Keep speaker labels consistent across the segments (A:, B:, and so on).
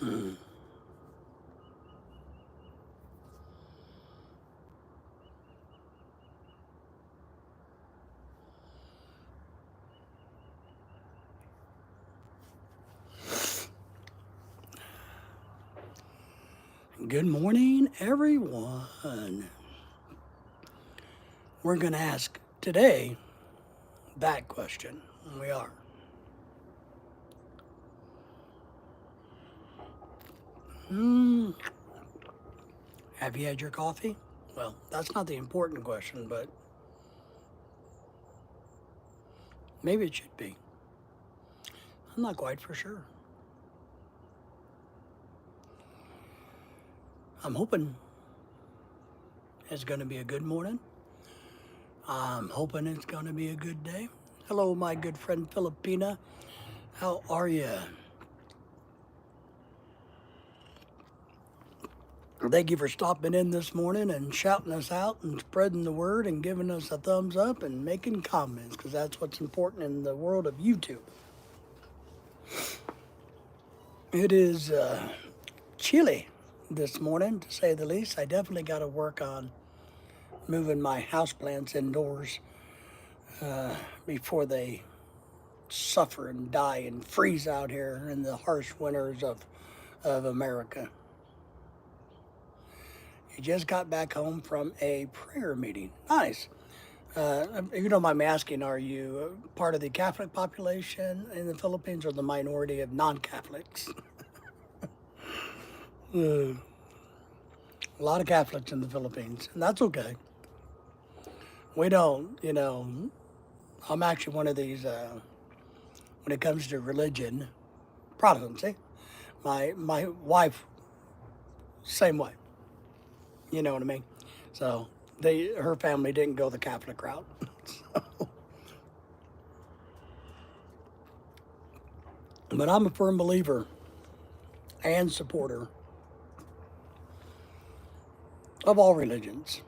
A: Good morning, everyone. We're going to ask today that question. We are. Have you had your coffee? Well, that's not the important question, but maybe it should be. I'm not quite for sure. I'm hoping it's going to be a good morning. I'm hoping it's going to be a good day. Hello, my good friend Filipina. How are you? Thank you for stopping in this morning and shouting us out and spreading the word and giving us a thumbs up and making comments, because that's what's important in the world of YouTube. It is chilly this morning, to say the least. I definitely got to work on moving my houseplants indoors before they suffer and die and freeze out here in the harsh winters of America. You just got back home from a prayer meeting. Nice. You don't mind me asking, are you part of the Catholic population in the Philippines or the minority of non-Catholics? A lot of Catholics in the Philippines, and that's okay. We don't, I'm actually one of these, when it comes to religion, Protestant. My wife, same way. You know what I mean? So her family didn't go the Catholic route. But I'm a firm believer and supporter of all religions.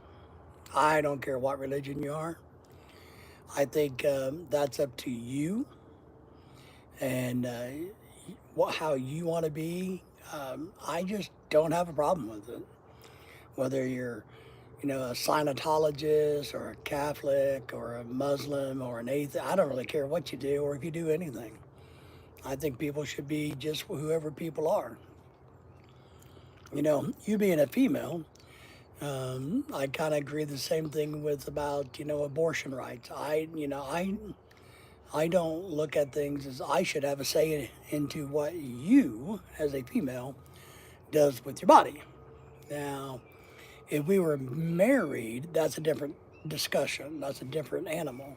A: I don't care what religion you are. I think that's up to you and how you want to be. I just don't have a problem with it. Whether you're, a Scientologist or a Catholic or a Muslim or an atheist, I don't really care what you do or if you do anything. I think people should be just whoever people are. You being a female, I kind of agree the same thing with about abortion rights. I don't look at things as I should have a say into what you as a female does with your body. Now, if we were married, that's a different discussion. That's a different animal.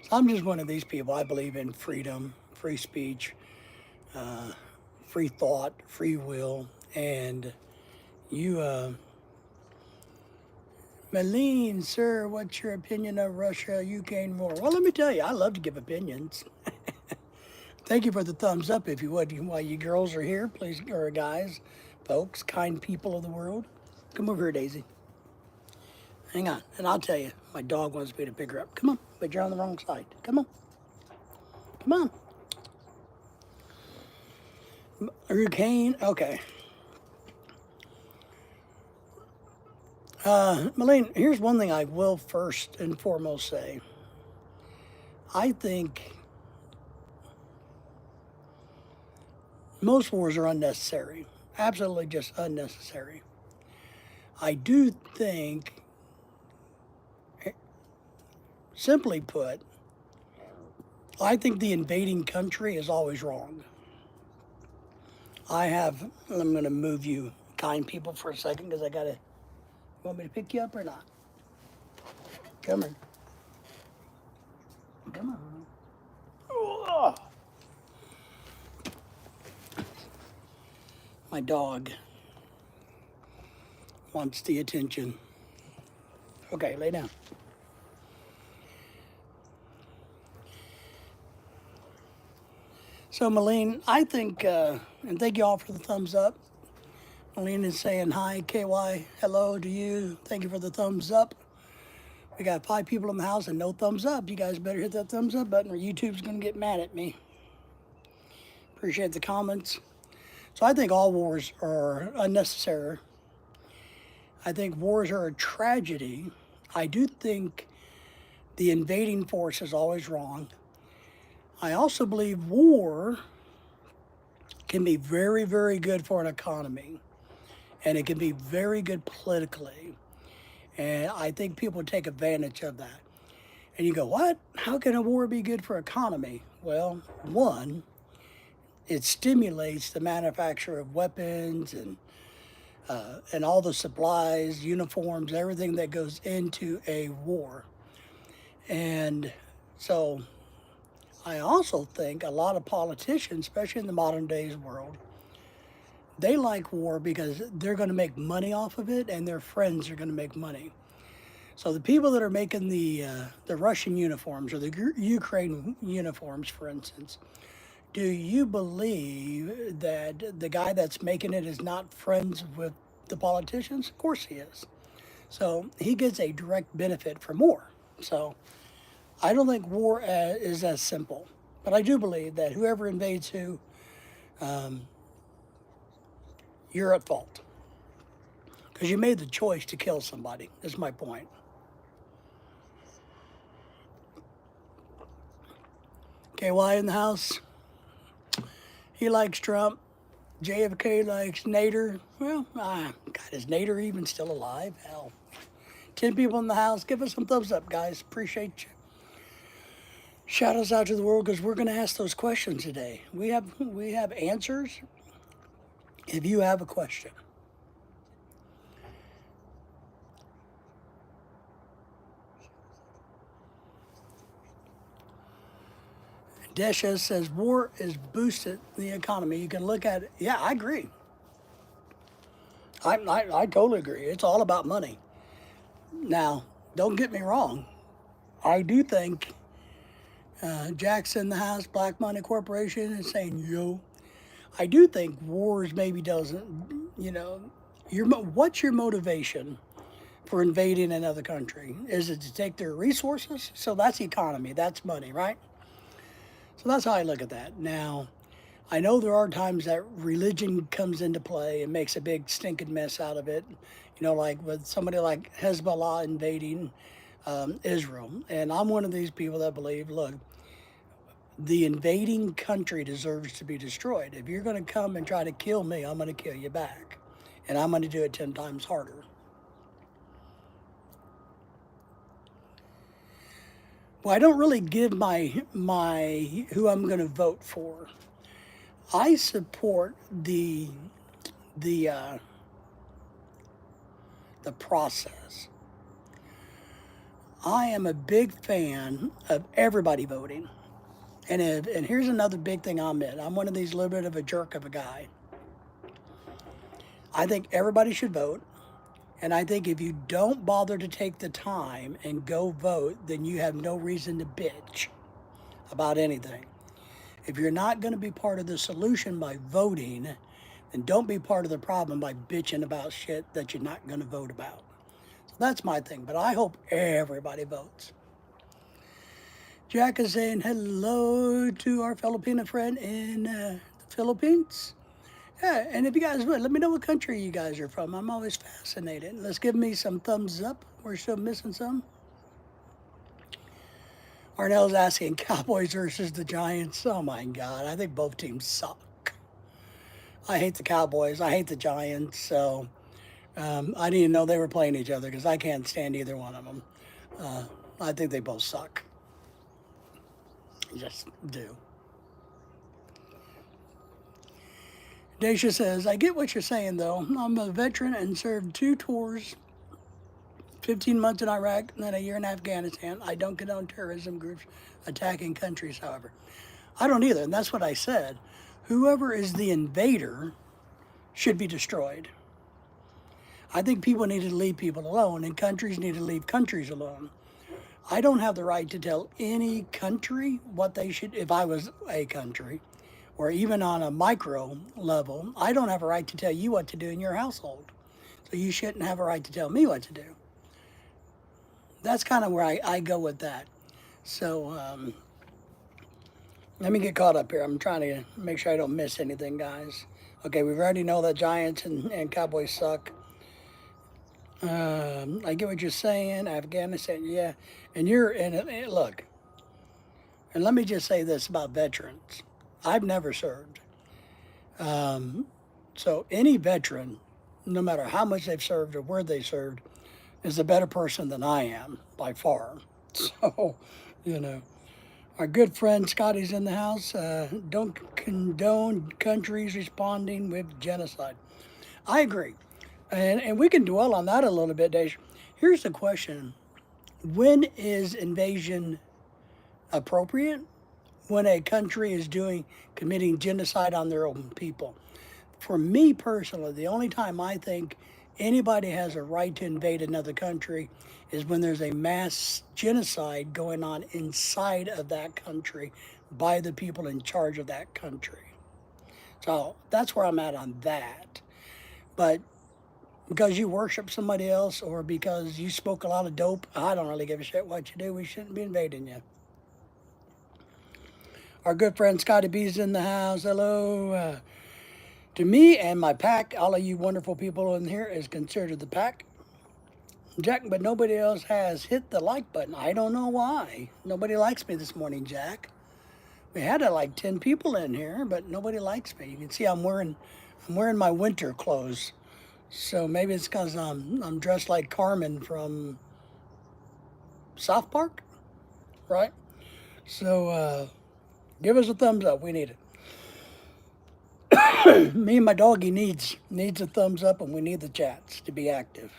A: So I'm just one of these people. I believe in freedom, free speech, free thought, free will, and you. Malene, sir, what's your opinion of Russia-Ukraine war? Well, let me tell you, I love to give opinions. Thank you for the thumbs up, if you would. While you girls are here, please, or guys, folks, kind people of the world, come over here, Daisy. Hang on, and I'll tell you, my dog wants me to pick her up. Come on, but you're on the wrong side. Come on. Come on. Hurricane, okay. Malene, here's one thing I will first and foremost say. I think most wars are unnecessary. Absolutely just unnecessary. I do think, simply put, I think the invading country is always wrong. I'm going to move you kind people for a second because you want me to pick you up or not? Come on. Come on. Oh. My dog wants the attention. Okay, lay down. So, Malene, I think, and thank you all for the thumbs up. Malene is saying hi, KY, hello to you. Thank you for the thumbs up. We got 5 people in the house and no thumbs up. You guys better hit that thumbs up button or YouTube's going to get mad at me. Appreciate the comments. So I think all wars are unnecessary. I think wars are a tragedy. I do think the invading force is always wrong. I also believe war can be very, very good for an economy, and it can be very good politically. And I think people take advantage of that. And you go, what? How can a war be good for economy? Well, one, it stimulates the manufacture of weapons and all the supplies, uniforms, everything that goes into a war. And so I also think a lot of politicians, especially in the modern days world, they like war because they're going to make money off of it and their friends are going to make money. So the people that are making the Russian uniforms or the Ukraine uniforms, for instance, do you believe that the guy that's making it is not friends with the politicians? Of course he is. So he gets a direct benefit from war. So I don't think war is as simple. But I do believe that whoever invades who, you're at fault. Because you made the choice to kill somebody, is my point. KY in the house. He likes Trump. JFK likes Nader. Well, God, is Nader even still alive? Hell. 10 people in the house. Give us some thumbs up, guys. Appreciate you. Shout us out to the world because we're going to ask those questions today. We have answers if you have a question. Desha says war is boosted the economy. You can look at it. Yeah, I agree. I totally agree. It's all about money. Now, don't get me wrong. I do think Jackson, the House, Black Money Corporation is saying, yo, I do think wars maybe doesn't, what's your motivation for invading another country? Is it to take their resources? So that's economy, that's money, right? So that's how I look at that. Now, I know there are times that religion comes into play and makes a big stinking mess out of it. Like with somebody like Hezbollah invading Israel. And I'm one of these people that believe, look, the invading country deserves to be destroyed. If you're going to come and try to kill me, I'm going to kill you back. And I'm going to do it 10 times harder. Well, I don't really give my who I'm going to vote for. I support the process. I am a big fan of everybody voting. And here's another big thing I'll admit. I'm one of these little bit of a jerk of a guy. I think everybody should vote. And I think if you don't bother to take the time and go vote, then you have no reason to bitch about anything. If you're not going to be part of the solution by voting, then don't be part of the problem by bitching about shit that you're not going to vote about. So that's my thing, but I hope everybody votes. Jack is saying hello to our Filipino friend in the Philippines. Yeah, and if you guys would, let me know what country you guys are from. I'm always fascinated. Let's give me some thumbs up. We're still missing some. Arnell's asking Cowboys versus the Giants. Oh my God, I think both teams suck. I hate the Cowboys. I hate the Giants. So I didn't even know they were playing each other because I can't stand either one of them. I think they both suck. Just do. Dacia says, I get what you're saying, though. I'm a veteran and served 2 tours, 15 months in Iraq, and then a year in Afghanistan. I don't condone terrorism groups attacking countries, however. I don't either, and that's what I said. Whoever is the invader should be destroyed. I think people need to leave people alone, and countries need to leave countries alone. I don't have the right to tell any country what they should, if I was a country, or even on a micro level, I don't have a right to tell you what to do in your household. So you shouldn't have a right to tell me what to do. That's kind of where I go with that. So let me get caught up here. I'm trying to make sure I don't miss anything, guys. Okay, we already know that Giants and Cowboys suck. I get what you're saying. Afghanistan, yeah. And look, and let me just say this about veterans. I've never served. Um, so any veteran, no matter how much they've served or where they served, is a better person than I am by far. So, you know, our good friend Scotty's in the house. Don't condone countries responding with genocide. I agree. And we can dwell on that a little bit, Dave. Here's the question: when is invasion appropriate? When a country is committing genocide on their own people. For me personally, the only time I think anybody has a right to invade another country is when there's a mass genocide going on inside of that country by the people in charge of that country. So that's where I'm at on that. But because you worship somebody else or because you smoke a lot of dope, I don't really give a shit what you do. We shouldn't be invading you. Our good friend Scotty B's in the house. Hello. To me and my pack, all of you wonderful people in here is considered the pack. Jack, but nobody else has hit the like button. I don't know why. Nobody likes me this morning, Jack. We had like 10 people in here, but nobody likes me. You can see I'm wearing my winter clothes. So maybe it's because I'm dressed like Carmen from South Park, right? So give us a thumbs up. We need it. Me and my doggy needs a thumbs up, and we need the chats to be active.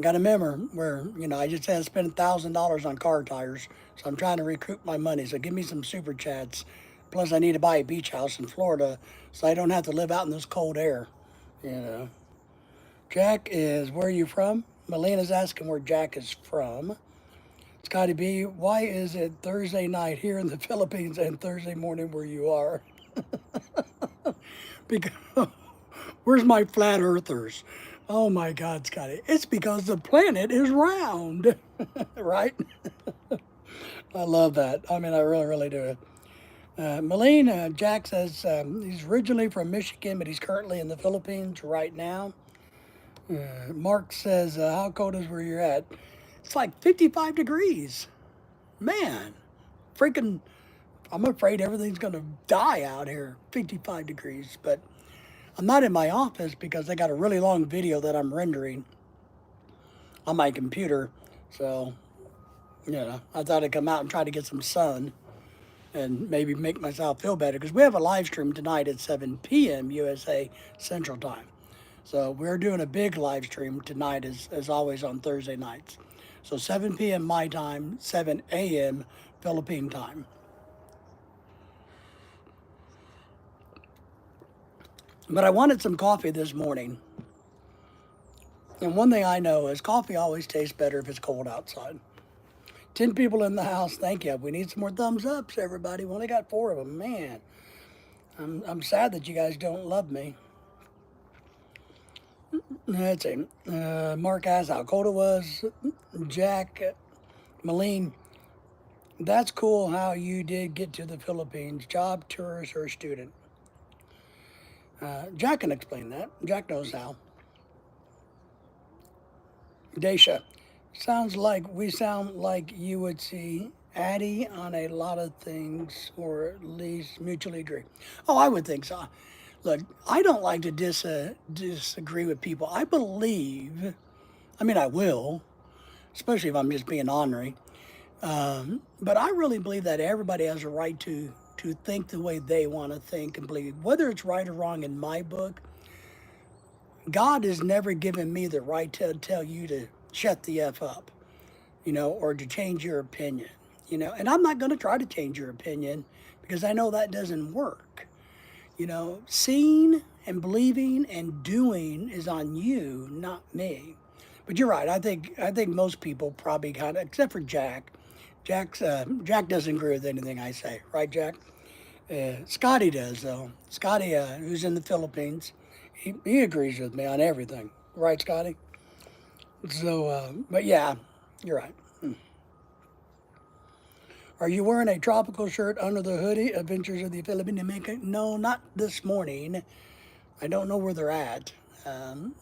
A: Got to remember where I just had to spend $1,000 on car tires, so I'm trying to recoup my money. So give me some super chats. Plus, I need to buy a beach house in Florida, so I don't have to live out in this cold air. You know. Jack is where are you from? Melina's asking where Jack is from. Scotty B, why is it Thursday night here in the Philippines and Thursday morning where you are? Because where's my flat earthers? Oh my God, Scotty. It's because the planet is round, right? I love that. I mean, I really, really do. Jack says he's originally from Michigan, but he's currently in the Philippines right now. Mark says, how cold is where you're at? It's like 55 degrees. Man, freaking, I'm afraid everything's going to die out here. 55 degrees. But I'm not in my office because I got a really long video that I'm rendering on my computer. So, I thought I'd come out and try to get some sun and maybe make myself feel better because we have a live stream tonight at 7 p.m. USA Central Time. So we're doing a big live stream tonight as always on Thursday nights. So 7 p.m. my time, 7 a.m. Philippine time. But I wanted some coffee this morning. And one thing I know is coffee always tastes better if it's cold outside. 10 people in the house, thank you. We need some more thumbs ups, everybody. We only got 4 of them. Man, I'm sad that you guys don't love me. Let's see. Mark asked how cold it was. Jack, Malene, that's cool how you did get to the Philippines. Job, tourist, or student. Jack can explain that. Jack knows how. Daisha, sound like you would see Addie on a lot of things, or at least mutually agree. Oh, I would think so. Look, I don't like to disagree with people. I will, especially if I'm just being ornery. But I really believe that everybody has a right to think the way they want to think and believe. Whether it's right or wrong in my book, God has never given me the right to tell you to shut the F up, or to change your opinion, and I'm not going to try to change your opinion because I know that doesn't work. Seeing and believing and doing is on you, not me. But you're right. I think most people probably kind of, except for Jack. Jack doesn't agree with anything I say, right, Jack? Scotty does though. Scotty, who's in the Philippines, he agrees with me on everything, right, Scotty? So, but yeah, you're right. Are you wearing a tropical shirt under the hoodie? Adventures of the Philippine American? No, not this morning. I don't know where they're at. Um,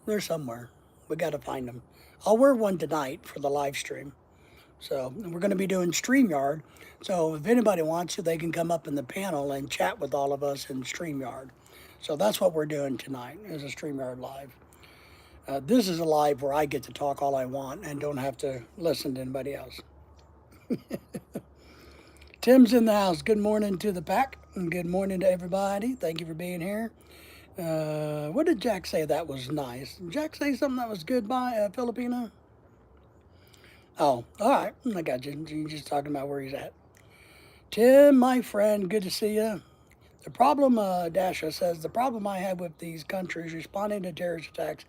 A: they're somewhere. We got to find them. I'll wear one tonight for the live stream. So we're going to be doing StreamYard. So if anybody wants to, they can come up in the panel and chat with all of us in StreamYard. So that's what we're doing tonight, is a StreamYard live. This is a live where I get to talk all I want and don't have to listen to anybody else. Tim's in the house. Good morning to the pack, and good morning to everybody. Thank you for being here. What did Jack say that was nice? Did Jack say something that was good by Filipino? Oh, all right. I got you. You're just talking about where he's at. Tim, my friend, good to see you. The problem, Dasha says, the problem I have with these countries responding to terrorist attacks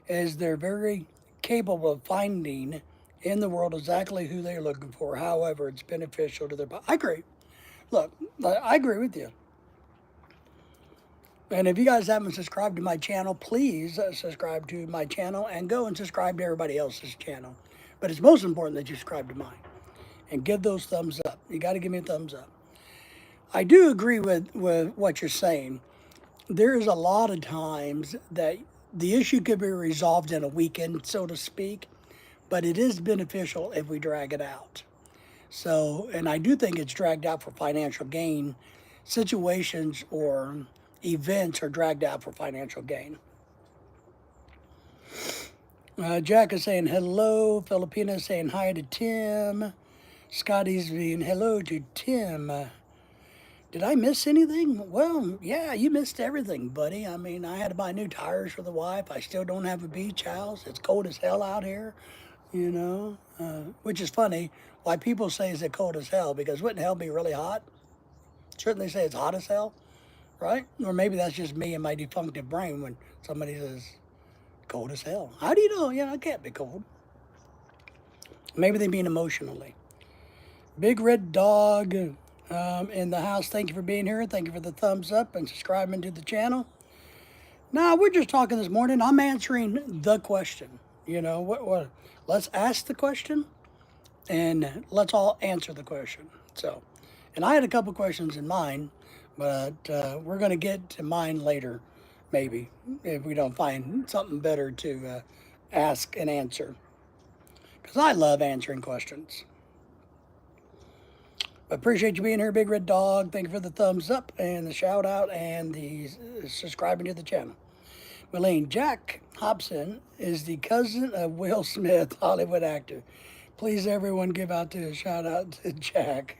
A: is they're very capable of finding in the world exactly who they're looking for. However, it's beneficial to their... I agree. Look, I agree with you. And if you guys haven't subscribed to my channel, please subscribe to my channel and go and subscribe to everybody else's channel. But it's most important that you subscribe to mine and give those thumbs up. You got to give me a thumbs up. I do agree with what you're saying. There is a lot of times that the issue could be resolved in a weekend, so to speak, but it is beneficial if we drag it out. So, and I do think it's dragged out for financial gain. Situations or events are dragged out for financial gain. Jack is saying hello. Filipina is saying hi to Tim. Scotty's being hello to Tim. Did I miss anything? Well, yeah, you missed everything, buddy. I mean, I had to buy new tires for the wife. I still don't have a beach house. It's cold as hell out here, you know, which is funny. Why people say is it cold as hell? Because wouldn't hell be really hot? Certainly say it's hot as hell, right? Or maybe that's just me and my defunctive brain when somebody says cold as hell. How do you know? Yeah, it can't be cold. Maybe they mean emotionally. Big Red Dog in the house. Thank you for being here. Thank you for the thumbs up and subscribing to the channel. Now, we're just talking this morning. I'm answering the question. You know, what? Let's ask the question and let's all answer the question. So, and I had a couple questions in mind, but we're going to get to mine later, maybe, if we don't find something better to ask and answer. Because I love answering questions. Appreciate you being here, Big Red Dog. Thank you for the thumbs up and the shout out and the subscribing to the channel. Malene, Jack Hobson is the cousin of Will Smith, Hollywood actor. Please, everyone, give out to a shout out to Jack.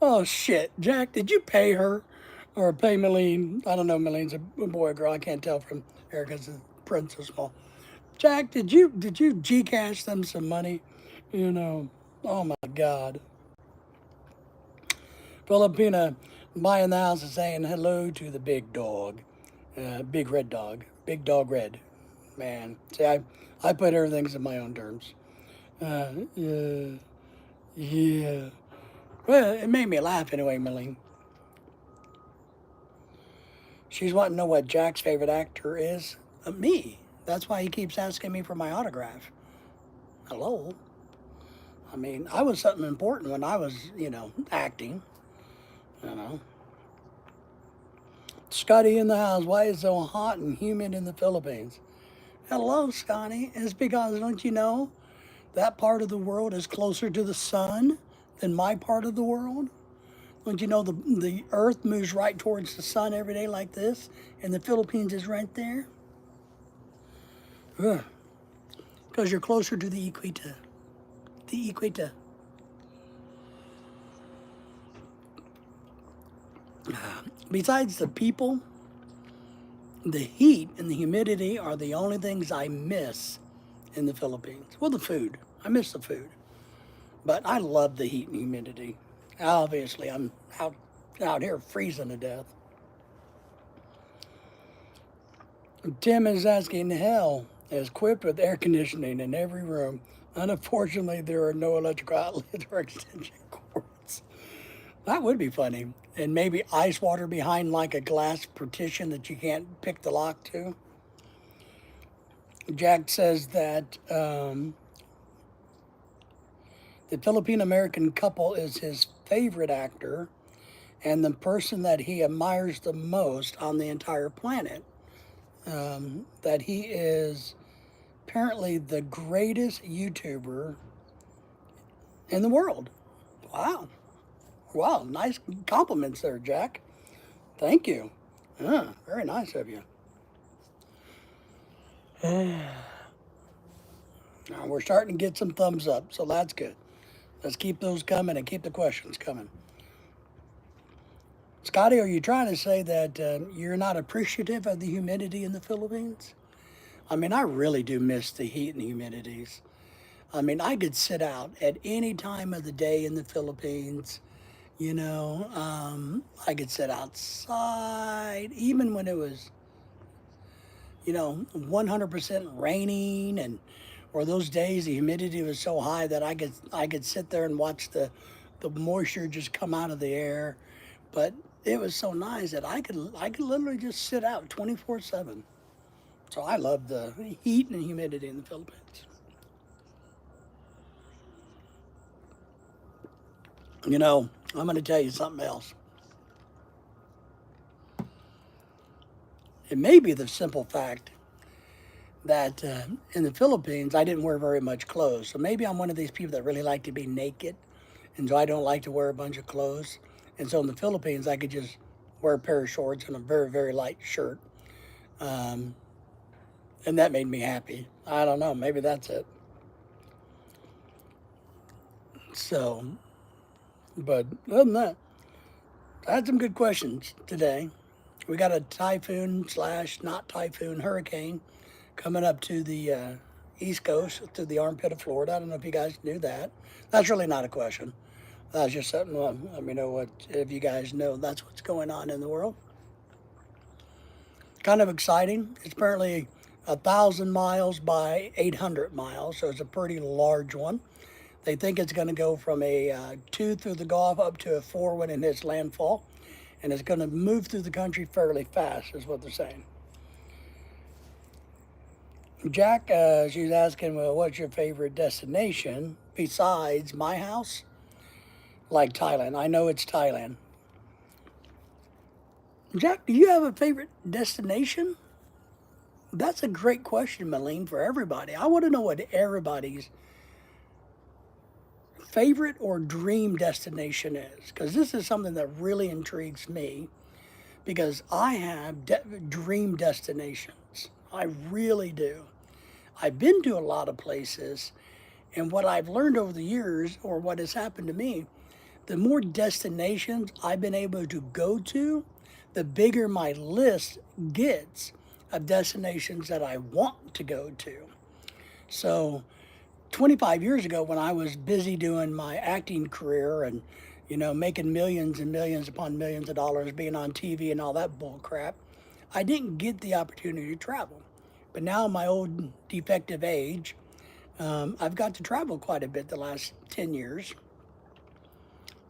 A: Oh, shit. Jack, did you pay her or pay Malene? I don't know. Malene's a boy or girl. I can't tell from Erica's print so small. Jack, did you Gcash them some money? You know, oh my God. Filipina buying the house is saying hello to the big dog, big red dog, big dog red. Man, see, I put everything in my own terms. Yeah. Well, it made me laugh anyway, Malene. She's wanting to know what Jack's favorite actor is. Me. That's why he keeps asking me for my autograph. Hello. I mean, I was something important when I was, you know, acting. You know. Scotty in the house. Why is it so hot and humid in the Philippines? Hello, Scotty. It's because, don't you know, that part of the world is closer to the sun than my part of the world? Don't you know the earth moves right towards the sun every day like this, and the Philippines is right there? Because you're closer to the equator. The equator. Besides the people, the heat and the humidity are the only things I miss in the Philippines. Well, the food. I miss the food. But I love the heat and humidity. Obviously, I'm out here freezing to death. Tim is asking, hell is equipped with air conditioning in every room. Unfortunately, there are no electrical outlets or extension cords. That would be funny. And maybe ice water behind like a glass partition that you can't pick the lock to. Jack says that the Philippine American couple is his favorite actor and the person that he admires the most on the entire planet. That he is apparently the greatest YouTuber in the world. Wow. Wow. Nice compliments there, Jack. Thank you. Very nice of you. Now we're starting to get some thumbs up, so that's good. Let's keep those coming and keep the questions coming. Scotty, are you trying to say that you're not appreciative of the humidity in the Philippines? I mean, I really do miss the heat and the humidities. I mean, I could sit out at any time of the day in the Philippines. I could sit outside even when it was, 100% raining, and or those days the humidity was so high that I could sit there and watch the moisture just come out of the air. But it was so nice that I could literally just sit out 24/7. So I love the heat and humidity in the Philippines. I'm going to tell you something else. It may be the simple fact that in the Philippines, I didn't wear very much clothes. So maybe I'm one of these people that really like to be naked. And so I don't like to wear a bunch of clothes. And so in the Philippines, I could just wear a pair of shorts and a very, very light shirt. Um, and that made me happy. I don't know. Maybe that's it. So, but other than that, I had some good questions today. We got a typhoon slash not typhoon hurricane coming up to the East Coast, to the armpit of Florida. I don't know if you guys knew that. That's really not a question. That's just something. Let me know what if you guys know that's what's going on in the world. Kind of exciting. It's apparently 1,000 miles by 800 miles, so it's a pretty large one. They think it's going to go from a 2 through the Gulf up to a 4 when it hits landfall, and it's going to move through the country fairly fast, is what they're saying. Jack, she's asking, well, what's your favorite destination besides my house? Like Thailand. I know it's Thailand. Jack, do you have a favorite destination? That's a great question, Malene, for everybody. I want to know what everybody's favorite or dream destination is, because this is something that really intrigues me, because I have dream destinations. I really do. I've been to a lot of places, and what I've learned over the years, or what has happened to me, the more destinations I've been able to go to, the bigger my list gets of destinations that I want to go to. So 25 years ago, when I was busy doing my acting career and, making millions and millions upon millions of dollars, being on TV and all that bull crap, I didn't get the opportunity to travel. But now, in my old defective age, I've got to travel quite a bit the last 10 years.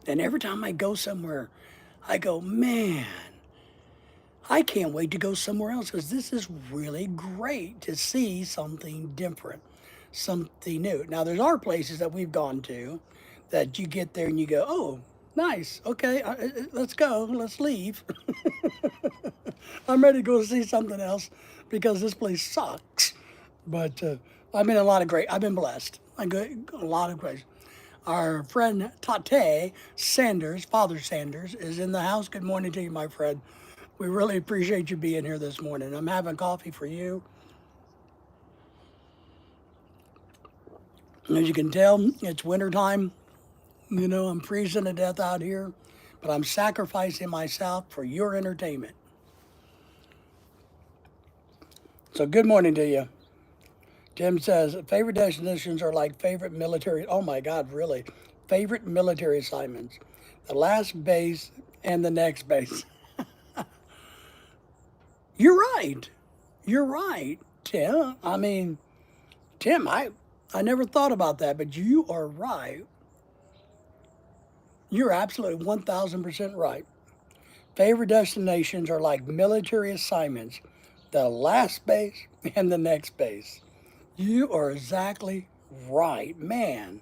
A: And every time I go somewhere, I go, man, I can't wait to go somewhere else, because this is really great to see something different, something new. Now, there are places that we've gone to that you get there and you go, oh, nice, okay, let's go, let's leave. I'm ready to go see something else because this place sucks. But I've been blessed. I go a lot of places. Our friend Tate Sanders, Father Sanders, is in the house. Good morning to you, my friend. We really appreciate you being here this morning. I'm having coffee for you. As you can tell, it's wintertime. I'm freezing to death out here, but I'm sacrificing myself for your entertainment. So good morning to you. Tim says, favorite destinations are like favorite military, oh my God, really? Favorite military assignments. The last base and the next base. You're right. You're right, Tim. Tim, I never thought about that, but you are right. You're absolutely 1,000% right. Favorite destinations are like military assignments, the last base and the next base. You are exactly right, man.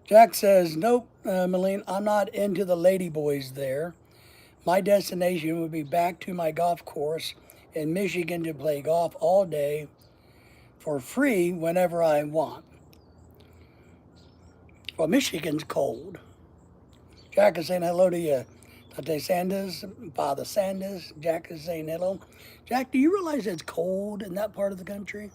A: Jack says, nope, Malene, I'm not into the lady boys there. My destination would be back to my golf course in Michigan to play golf all day for free whenever I want. Well, Michigan's cold. Jack is saying hello to you. Tate Sanders, Father Sanders. Jack is saying hello. Jack, do you realize it's cold in that part of the country?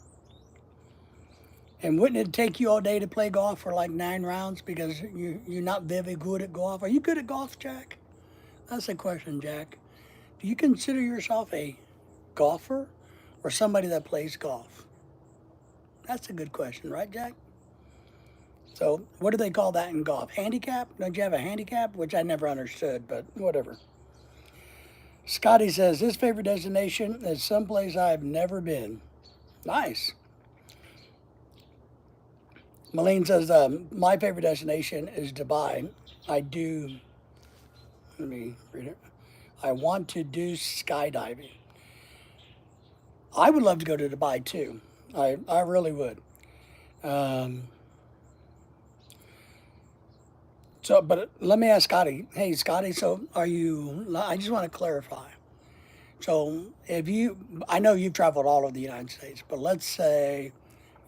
A: And wouldn't it take you all day to play golf for like 9 rounds because you're not very good at golf? Are you good at golf, Jack? That's the question, Jack. Do you consider yourself a golfer or somebody that plays golf? That's a good question, right, Jack? So, what do they call that in golf? Handicap? Don't you have a handicap? Which I never understood, but whatever. Scotty says, his favorite destination is someplace I've never been. Nice. Malene says, my favorite destination is Dubai. Let me read it. I want to do skydiving. I would love to go to Dubai too. I really would. Um, but let me ask Scotty. Hey, Scotty, so I just want to clarify. So I know you've traveled all over the United States, but let's say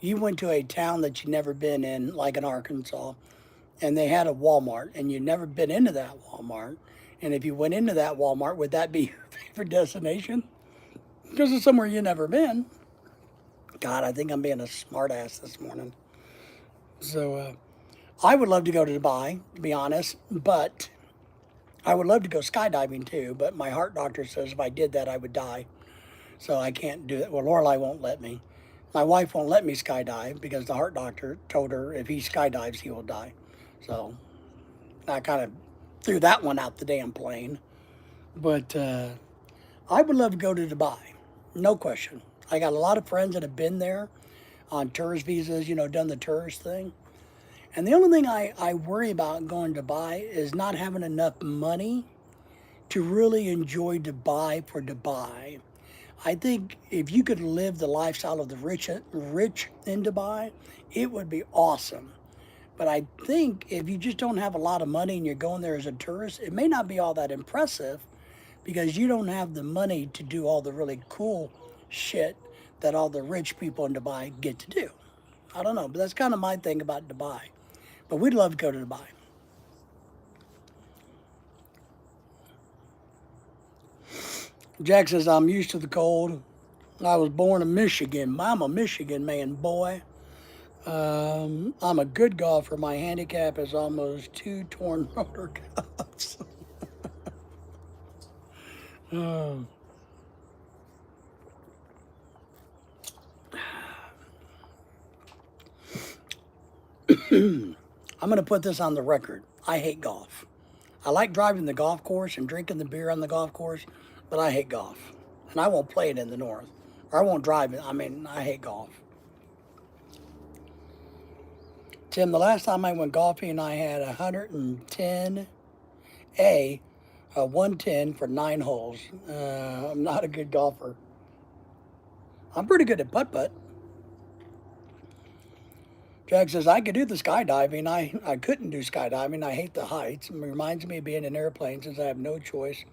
A: you went to a town that you'd never been in, like in Arkansas, and they had a Walmart, and you'd never been into that Walmart. And if you went into that Walmart, would that be your favorite destination? Because it's somewhere you've never been. God, I think I'm being a smartass this morning. So I would love to go to Dubai, to be honest, but I would love to go skydiving too. But my heart doctor says if I did that, I would die. So I can't do it. Well, Lorelai won't let me. My wife won't let me skydive because the heart doctor told her if he skydives, he will die. So I kind of threw that one out the damn plane. But I would love to go to Dubai, no question. I got a lot of friends that have been there on tourist visas, done the tourist thing. And the only thing I worry about going to Dubai is not having enough money to really enjoy Dubai for Dubai. I think if you could live the lifestyle of the rich in Dubai, it would be awesome. But I think if you just don't have a lot of money and you're going there as a tourist, it may not be all that impressive because you don't have the money to do all the really cool shit that all the rich people in Dubai get to do. I don't know, but that's kind of my thing about Dubai. But we'd love to go to Dubai. Jack says, I'm used to the cold. I was born in Michigan. I'm a Michigan man, boy. I'm a good golfer. My handicap is almost 2 torn rotor cuffs. I'm going to put this on the record. I hate golf. I like driving the golf course and drinking the beer on the golf course, but I hate golf. And I won't play it in the north. Or I won't drive it. I hate golf. Tim, the last time I went golfing, I had 110 a 110 for 9 holes. I'm not a good golfer. I'm pretty good at putt-putt. Jack says, I could do the skydiving. I couldn't do skydiving. I hate the heights. It reminds me of being in an airplane since I have no choice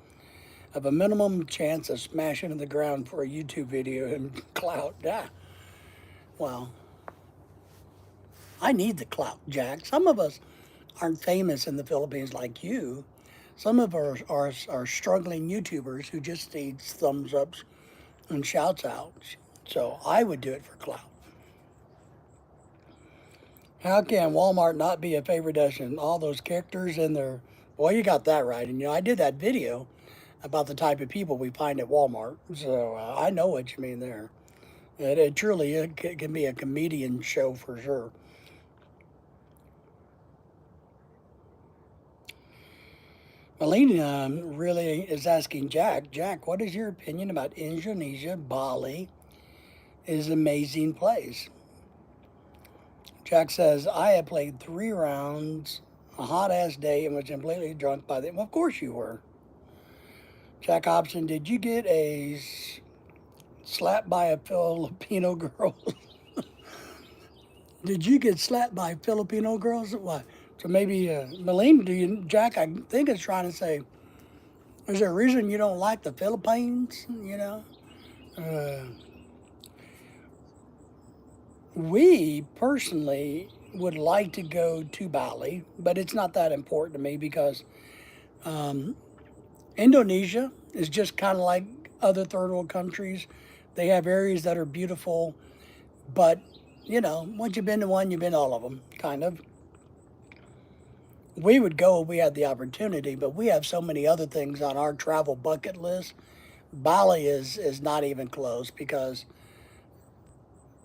A: of a minimum chance of smashing into the ground for a YouTube video and clout. Yeah. Well, I need the clout, Jack. Some of us aren't famous in the Philippines like you. Some of us are struggling YouTubers who just need thumbs ups and shouts outs. So I would do it for clout. How can Walmart not be a favorite destination? All those characters in there. Well, you got that right. And I did that video about the type of people we find at Walmart. So I know what you mean there. It truly can be a comedian show for sure. Melina really is asking Jack, what is your opinion about Indonesia? Bali is an amazing place. Jack says, I have played 3 rounds, a hot ass day, and was completely drunk by the. Well, of course you were. Jack Hobson, did you get a Slapped by a Filipino girl. Did you get slapped by Filipino girls? What? So maybe, Malene, Jack, I think is trying to say, is there a reason you don't like the Philippines? You know? Uh, we personally would like to go to Bali, but it's not that important to me because Indonesia is just kind of like other third world countries. They have areas that are beautiful, but once you've been to one, you've been to all of them, kind of. We would go if we had the opportunity, but we have so many other things on our travel bucket list. Bali is not even close because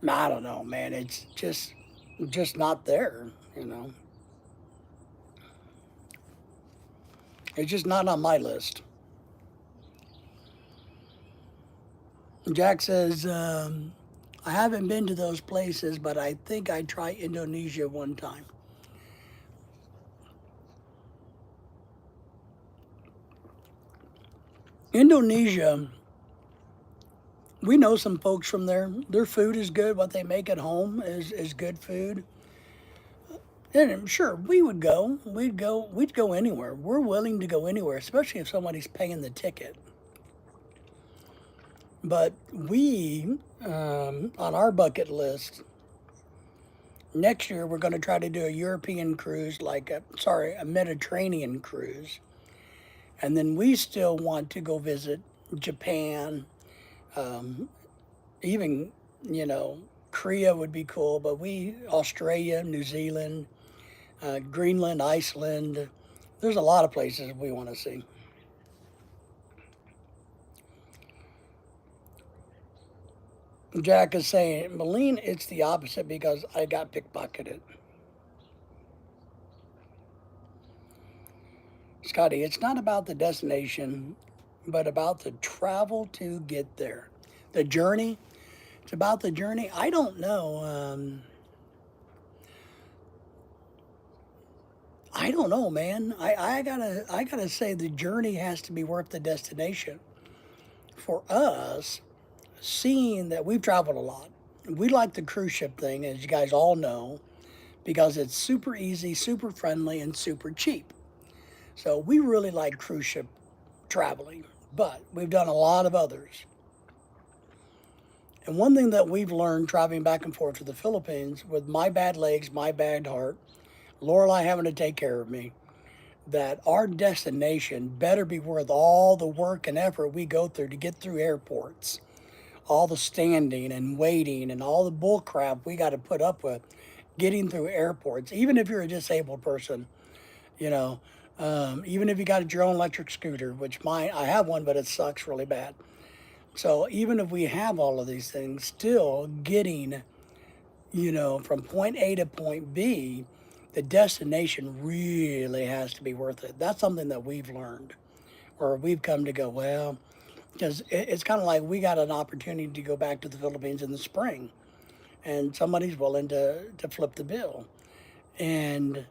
A: I don't know, man. It's just not there. It's just not on my list. Jack says, I haven't been to those places, but I think I'd try Indonesia one time. Indonesia, we know some folks from there. Their food is good. What they make at home is good food. And sure, we would go. We'd go anywhere. We're willing to go anywhere, especially if somebody's paying the ticket. But on our bucket list, next year we're going to try to do a European cruise, a Mediterranean cruise. And then we still want to go visit Japan, even, you know, Korea would be cool, but Australia, New Zealand, Greenland, Iceland, there's a lot of places we want to see. Jack is saying, Malene, it's the opposite because I got pickpocketed. Scotty, it's not about the destination, but about the travel to get there. The journey, it's about the journey. I don't know. I don't know, man. I gotta say the journey has to be worth the destination. For us, seeing that we've traveled a lot, we like the cruise ship thing, as you guys all know, because it's super easy, super friendly, and super cheap. So we really like cruise ship traveling, but we've done a lot of others. And one thing that we've learned traveling back and forth to the Philippines with my bad legs, my bad heart, Lorelai having to take care of me, that our destination better be worth all the work and effort we go through to get through airports, all the standing and waiting and all the bull crap we got to put up with getting through airports, even if you're a disabled person, you know, even if you got your own electric scooter, which I have one, but it sucks really bad. So even if we have all of these things, still getting, from point A to point B, the destination really has to be worth it. That's something that we've learned, or we've come to go, well, because it's kind of like we got an opportunity to go back to the Philippines in the spring, and somebody's willing to flip the bill. And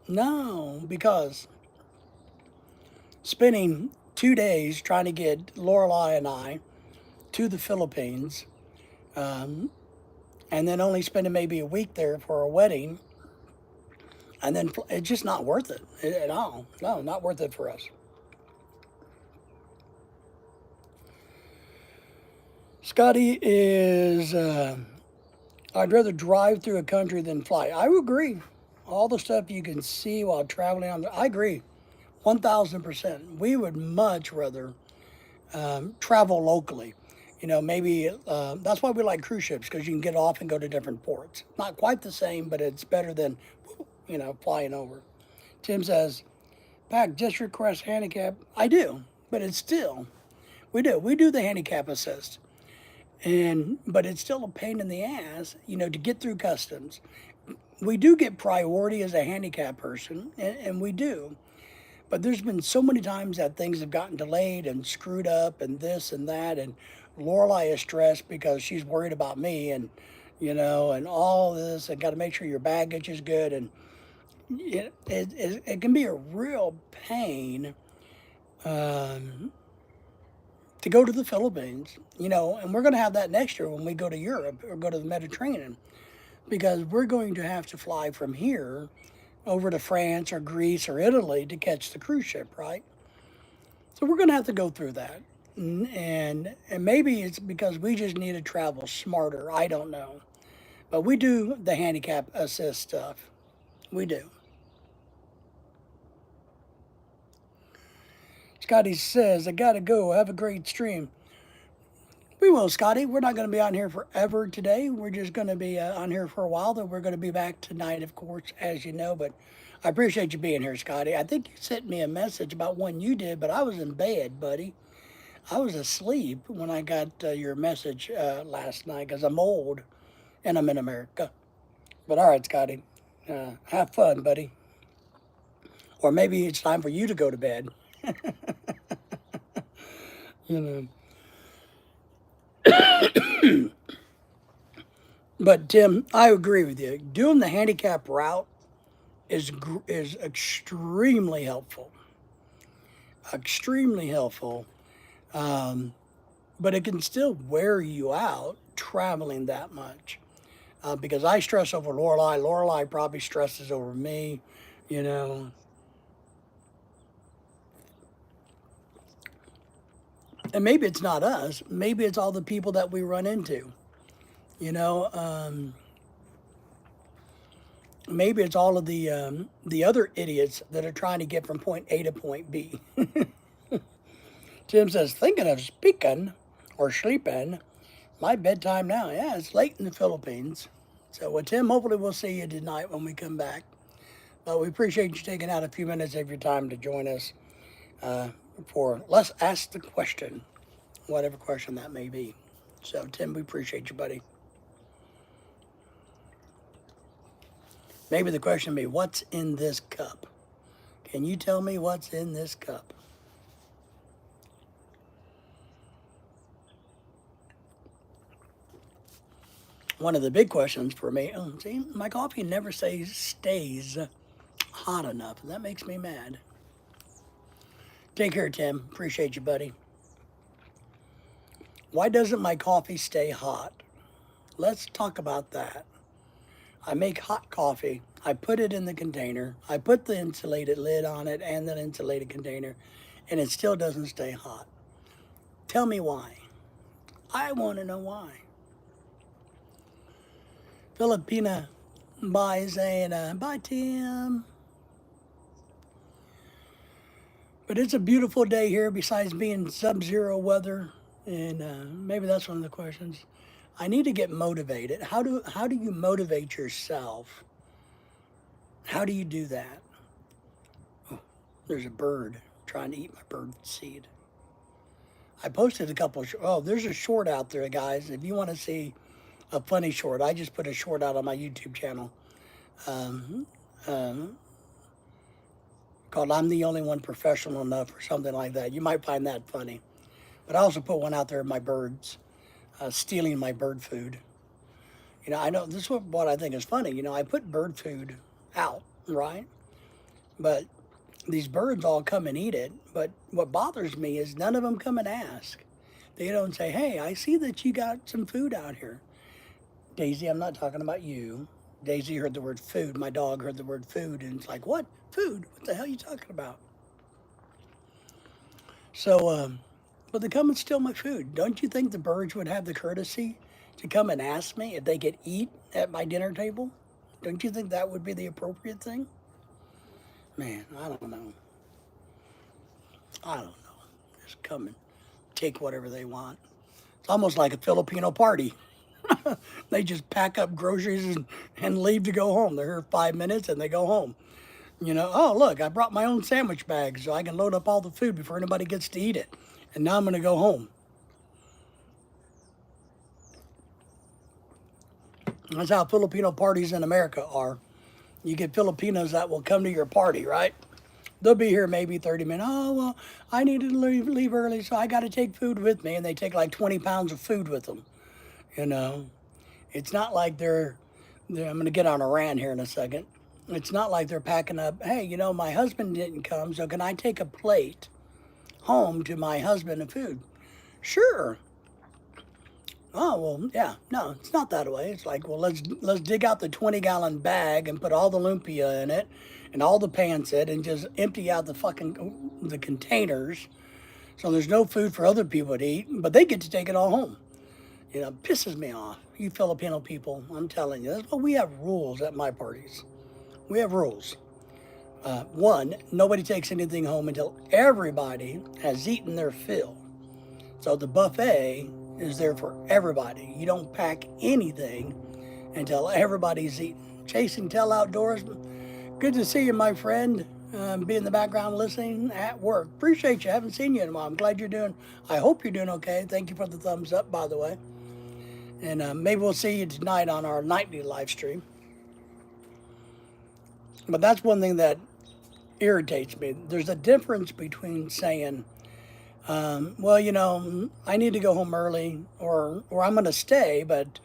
A: no, because spending 2 days trying to get Lorelai and I to the Philippines, um, and then only spending maybe a week there for a wedding, and then it's just not worth it at all. No, not worth it for us. Scotty is, I'd rather drive through a country than fly. I would agree. All the stuff you can see while traveling I agree, 1,000%. We would much rather travel locally. Maybe that's why we like cruise ships because you can get off and go to different ports. Not quite the same, but it's better than, flying over. Tim says, Pack, just request handicap. I do, but it's still, we do the handicap assist. But it's still a pain in the ass, to get through customs. We do get priority as a handicap person, and we do. But there's been so many times that things have gotten delayed and screwed up and this and that. And Lorelai is stressed because she's worried about me and all this. And got to make sure your baggage is good. And it can be a real pain to go to the Philippines, you know, and we're going to have that next year when we go to Europe or go to the Mediterranean, because we're going to have to fly from here over to France or Greece or Italy to catch the cruise ship, right? So we're going to have to go through that. And maybe it's because we just need to travel smarter. I don't know. But we do the handicap assist stuff. We do. Scotty says, I got to go. Have a great stream. We will, Scotty. We're not going to be on here forever today. We're just going to be on here for a while. Then we're going to be back tonight, of course, as you know. But I appreciate you being here, Scotty. I think you sent me a message about one you did, but I was in bed, buddy. I was asleep when I got your message last night because I'm old and I'm in America. But all right, Scotty, have fun, buddy. Or maybe it's time for you to go to bed. You know. But Tim, I agree with you. Doing the handicap route is extremely helpful. Extremely helpful. But it can still wear you out traveling that much. Because I stress over Lorelei. Lorelei probably stresses over me, you know. And maybe it's not us. Maybe it's all the people that we run into. You know, maybe it's all of the other idiots that are trying to get from point A to point B. Tim says, thinking of speaking or sleeping, my bedtime now. Yeah, it's late in the Philippines. So, well, Tim, hopefully we'll see you tonight when we come back. But we appreciate you taking out a few minutes of your time to join us for Let's Ask the Question, whatever question that may be. So, Tim, we appreciate you, buddy. Maybe the question may be, what's in this cup? Can you tell me what's in this cup? One of the big questions for me, see, my coffee never stays hot enough. That makes me mad. Take care, Tim. Appreciate you, buddy. Why doesn't my coffee stay hot? Let's talk about that. I make hot coffee. I put it in the container. I put the insulated lid on it and the insulated container, and it still doesn't stay hot. Tell me why. I want to know why. Filipina, bye, saying, bye, Tim. But it's a beautiful day here besides being sub-zero weather, and maybe that's one of the questions. I need to get motivated. How do you motivate yourself? How do you do that? Oh, there's a bird trying to eat my bird seed. I posted a couple of, there's a short out there, guys. If you want to see a funny short, I just put a short out on my YouTube channel called I'm the Only One Professional Enough or something like that. You might find that funny. But I also put one out there of my birds stealing my bird food. You know, I know this is what I think is funny. You know, I put bird food out, right? But these birds all come and eat it. But what bothers me is none of them come and ask. They don't say, hey, I see that you got some food out here. Daisy, I'm not talking about you. Daisy heard the word food. My dog heard the word food. And it's like, what? Food? What the hell are you talking about? So, but they come and steal my food. Don't you think the birds would have the courtesy to come and ask me if they could eat at my dinner table? Don't you think that would be the appropriate thing? Man, I don't know. I don't know. Just come and take whatever they want. It's almost like a Filipino party. They just pack up groceries and leave to go home. They're here 5 minutes and they go home. You know, oh, look, I brought my own sandwich bag so I can load up all the food before anybody gets to eat it. And now I'm going to go home. That's how Filipino parties in America are. You get Filipinos that will come to your party, right? They'll be here maybe 30 minutes. Oh, well, I need to leave early, so I got to take food with me. And they take like 20 pounds of food with them. You know, it's not like they're I'm going to get on a rant here in a second. It's not like they're packing up, hey, you know, my husband didn't come, so can I take a plate home to my husband of food? Sure. Oh well, yeah. No, it's not that way. It's like, well, let's dig out the 20-gallon bag and put all the lumpia in it, and all the pancit, and just empty out the containers, so there's no food for other people to eat, but they get to take it all home. You know, it pisses me off. You Filipino people, I'm telling you, that's why we have rules at my parties. We have rules. One, nobody takes anything home until everybody has eaten their fill. So the buffet is there for everybody. You don't pack anything until everybody's eaten. Chasing Tell Outdoors, good to see you, my friend. Be in the background listening at work. Appreciate you. Haven't seen you in a while. I'm glad you're doing. I hope you're doing okay. Thank you for the thumbs up, by the way. And maybe we'll see you tonight on our nightly live stream. But that's one thing that irritates me. There's a difference between saying, well, you know, I need to go home early, or I'm going to stay, but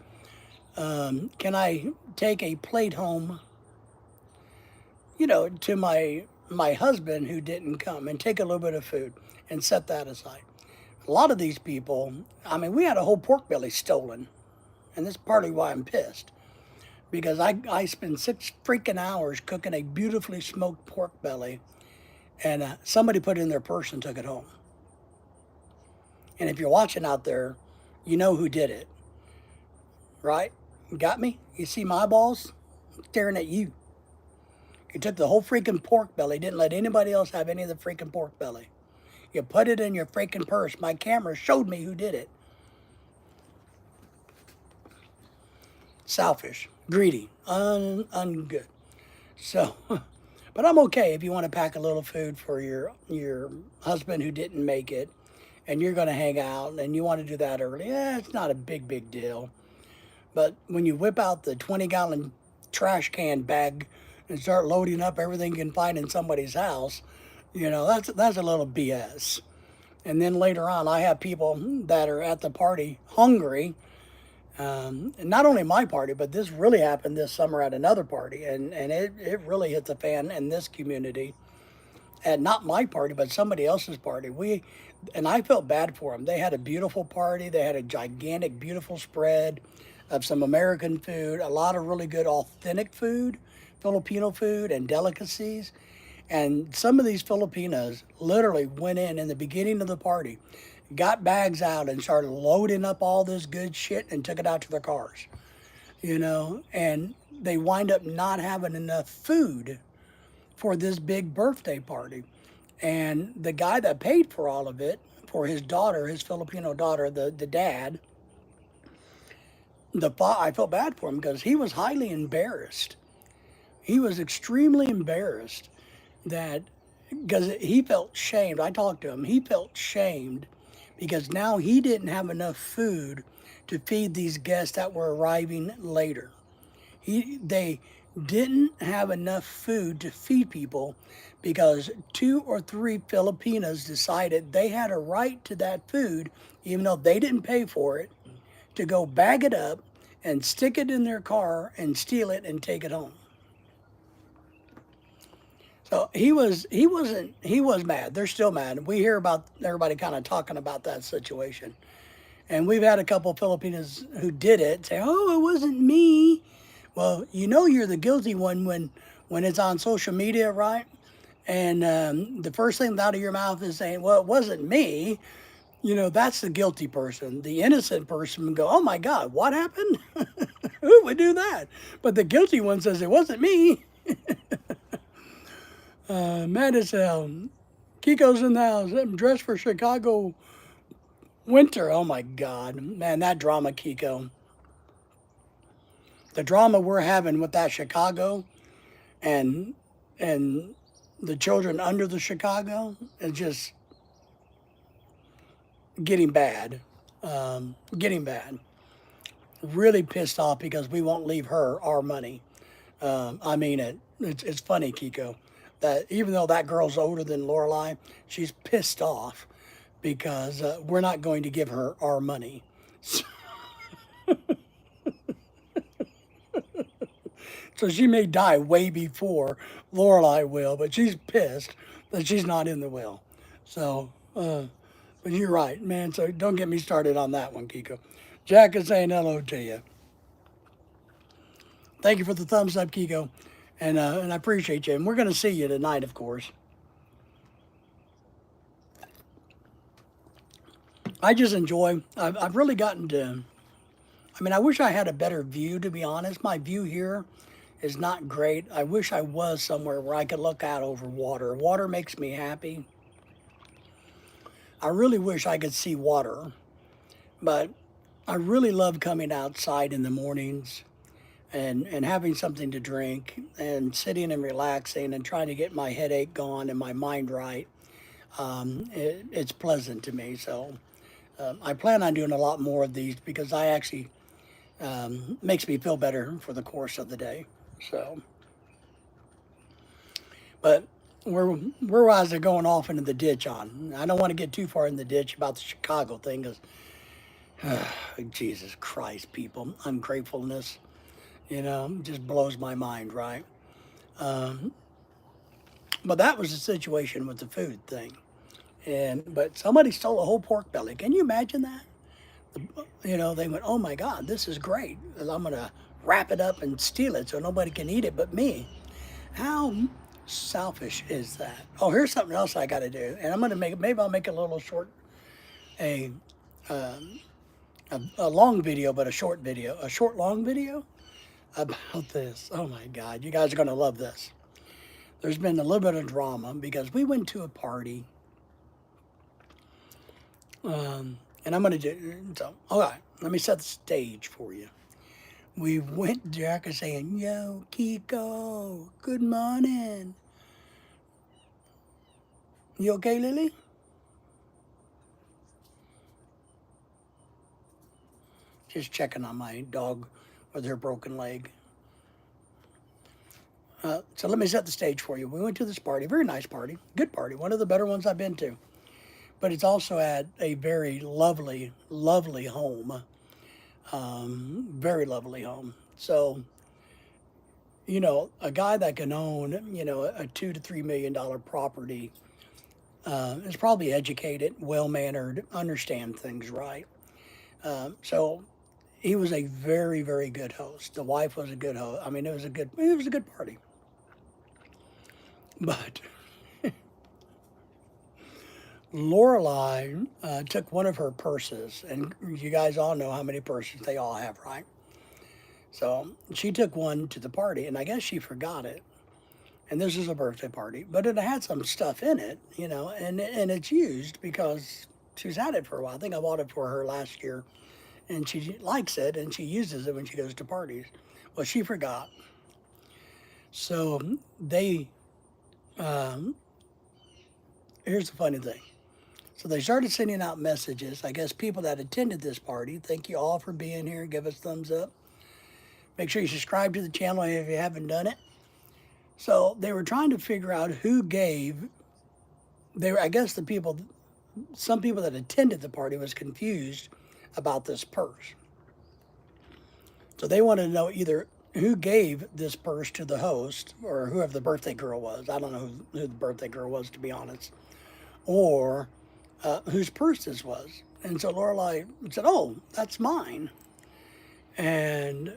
A: can I take a plate home, you know, to my husband who didn't come, and take a little bit of food and set that aside. A lot of these people, I mean, we had a whole pork belly stolen, and that's partly why I'm pissed. Because I spent 6 freaking hours cooking a beautifully smoked pork belly, and somebody put it in their purse and took it home. And if you're watching out there, you know who did it, right? Got me? You see my eyeballs staring at you. You took the whole freaking pork belly, didn't let anybody else have any of the freaking pork belly. You put it in your freaking purse. My camera showed me who did it. Selfish, greedy, ungood. So, but I'm okay if you want to pack a little food for your husband who didn't make it, and you're going to hang out, and you want to do that early. Yeah, it's not a big deal. But when you whip out the 20-gallon trash can bag and start loading up everything you can find in somebody's house, you know, that's a little BS. And then later on, I have people that are at the party hungry. And not only my party, but this really happened this summer at another party, and it really hit the fan in this community. At not my party, but somebody else's party. And I felt bad for them. They had a beautiful party. They had a gigantic, beautiful spread of some American food, a lot of really good, authentic food, Filipino food, and delicacies. And some of these Filipinos literally went in the beginning of the party, got bags out and started loading up all this good shit and took it out to their cars, you know, and they wind up not having enough food for this big birthday party. And the guy that paid for all of it, for his daughter, his Filipino daughter, the dad, I felt bad for him because he was highly embarrassed. He was extremely embarrassed that, because he felt shamed. I talked to him. He felt shamed because now he didn't have enough food to feed these guests that were arriving later. They didn't have enough food to feed people because 2 or 3 Filipinos decided they had a right to that food, even though they didn't pay for it, to go bag it up and stick it in their car and steal it and take it home. So he was mad. They're still mad. We hear about everybody kind of talking about that situation. And we've had a couple of Filipinos who did it say, "Oh, it wasn't me." Well, you know you're the guilty one when it's on social media, right? And the first thing out of your mouth is saying, "Well, it wasn't me." You know, that's the guilty person. The innocent person would go, "Oh my God, what happened?" Who would do that? But the guilty one says, "It wasn't me." Mad as hell. Kiko's in the house. I'm dressed for Chicago winter. Oh my God. Man, that drama, Kiko. The drama we're having with that Chicago and the children under the Chicago is just getting bad. Getting bad. Really pissed off because we won't leave her our money. I mean it. It's funny, Kiko, that even though that girl's older than Lorelai, she's pissed off because we're not going to give her our money. So she may die way before Lorelai will, but she's pissed that she's not in the will. So, but But you're right, man. So don't get me started on that one, Kiko. Jack is saying hello to you. Thank you for the thumbs up, Kiko, and I appreciate you. And we're going to see you tonight, of course. I just enjoy. I've really gotten to. I mean, I wish I had a better view, to be honest. My view here is not great. I wish I was somewhere where I could look out over water. Water makes me happy. I really wish I could see water, but I really love coming outside in the mornings and having something to drink and sitting and relaxing and trying to get my headache gone and my mind right. It's pleasant to me. So I plan on doing a lot more of these because I actually makes me feel better for the course of the day. So, but where was I going off into the ditch on? I don't want to get too far in the ditch about the Chicago thing because Jesus Christ, people, ungratefulness, just blows my mind, right? Um, but that was the situation with the food thing. But somebody stole a whole pork belly. Can you imagine that? They went, oh my God, this is great. I'm going to wrap it up and steal it so nobody can eat it but me. How selfish is that? Oh, here's something else I got to do. And I'm going to maybe I'll make a little short, a, a long video, but a short video, a short, long video about this. Oh my God, you guys are going to love this. There's been a little bit of drama because we went to a party. And I'm going to do, so, all right, let me set the stage for you. We went, Jack is saying, yo, Kiko, good morning. You okay, Lily? Just checking on my dog with her broken leg. So let me set the stage for you. We went to this party, very nice party, good party, one of the better ones I've been to. But it's also at a very lovely, lovely home. Very lovely home. So, a guy that can own, a $2 to $3 million property is probably educated, well mannered, understand things right. So he was a very, very good host. The wife was a good host. I mean, it was a good party. But Lorelai took one of her purses, and you guys all know how many purses they all have, right? So she took one to the party, and I guess she forgot it. And this is a birthday party, but it had some stuff in it, and it's used because she's had it for a while. I think I bought it for her last year, and she likes it, and she uses it when she goes to parties. Well, she forgot. So here's the funny thing. So they started sending out messages. I guess people that attended this party, thank you all for being here. Give us thumbs up. Make sure you subscribe to the channel if you haven't done it. So they were trying to figure out who gave. I guess some people that attended the party was confused about this purse. So they wanted to know either who gave this purse to the host or whoever the birthday girl was. I don't know who the birthday girl was, to be honest. Or whose purse this was. And so Lorelai said, oh, that's mine. And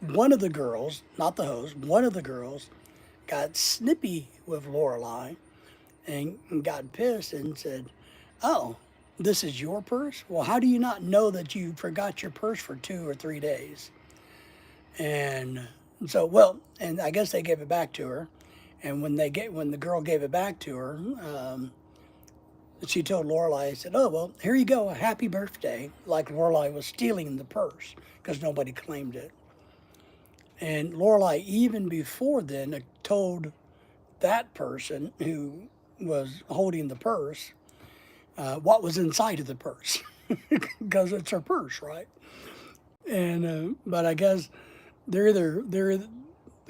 A: one of the girls, not the host, one of the girls got snippy with Lorelai and got pissed and said, oh, this is your purse? Well, how do you not know that you forgot your purse for 2 or 3 days? And so, and I guess they gave it back to her. And when the girl gave it back to her, she told Lorelai, said, oh, well, here you go, a happy birthday, like Lorelai was stealing the purse because nobody claimed it. And Lorelai, even before then, told that person who was holding the purse what was inside of the purse because it's her purse, right? And but I guess a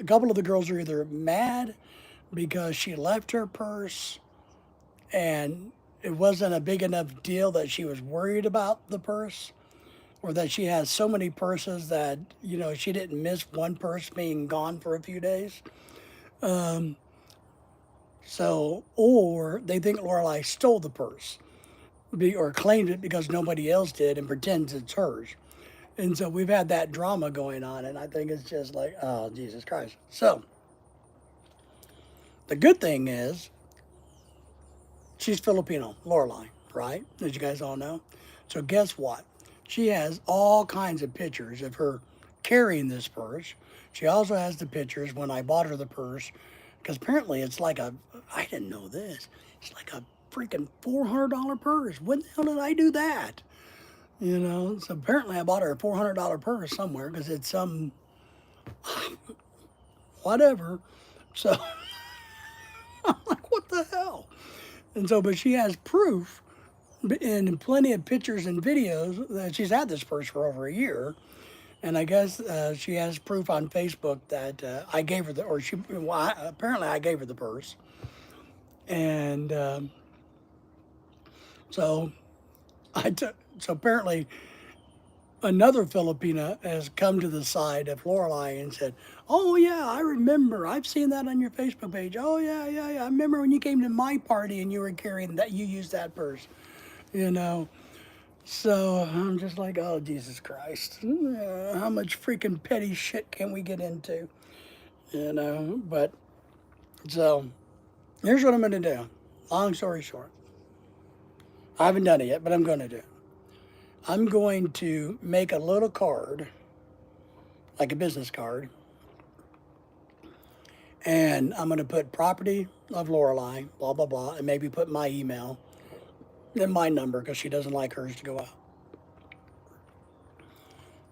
A: couple of the girls are either mad because she left her purse and it wasn't a big enough deal that she was worried about the purse, or that she has so many purses that, she didn't miss one purse being gone for a few days. Or they think Lorelai stole the purse. or claimed it because nobody else did and pretends it's hers. And so we've had that drama going on, and I think it's just like, oh, Jesus Christ. So the good thing is she's Filipino, Lorelai, right? As you guys all know. So guess what? She has all kinds of pictures of her carrying this purse. She also has the pictures when I bought her the purse, because apparently it's like I didn't know this. It's like a freaking $400 purse. When the hell did I do that? You know, so apparently I bought her a $400 purse somewhere because it's some whatever. So I'm like, what the hell? And so, but she has proof and plenty of pictures and videos that she's had this purse for over a year. And I guess she has proof on Facebook that I gave her apparently I gave her the purse. And so so apparently another Filipina has come to the side of Lorelai and said, "Oh yeah, I remember. I've seen that on your Facebook page. Oh yeah, yeah, yeah. I remember when you came to my party and you were carrying that. You used that purse, you know." So I'm just like, oh Jesus Christ, how much freaking petty shit can we get into, you know? But so here's what I'm gonna do. Long story short, I haven't done it yet, but I'm gonna do it. I'm going to make a little card, like a business card, and I'm going to put property of Lorelai, blah, blah, blah, and maybe put my email and my number because she doesn't like hers to go out.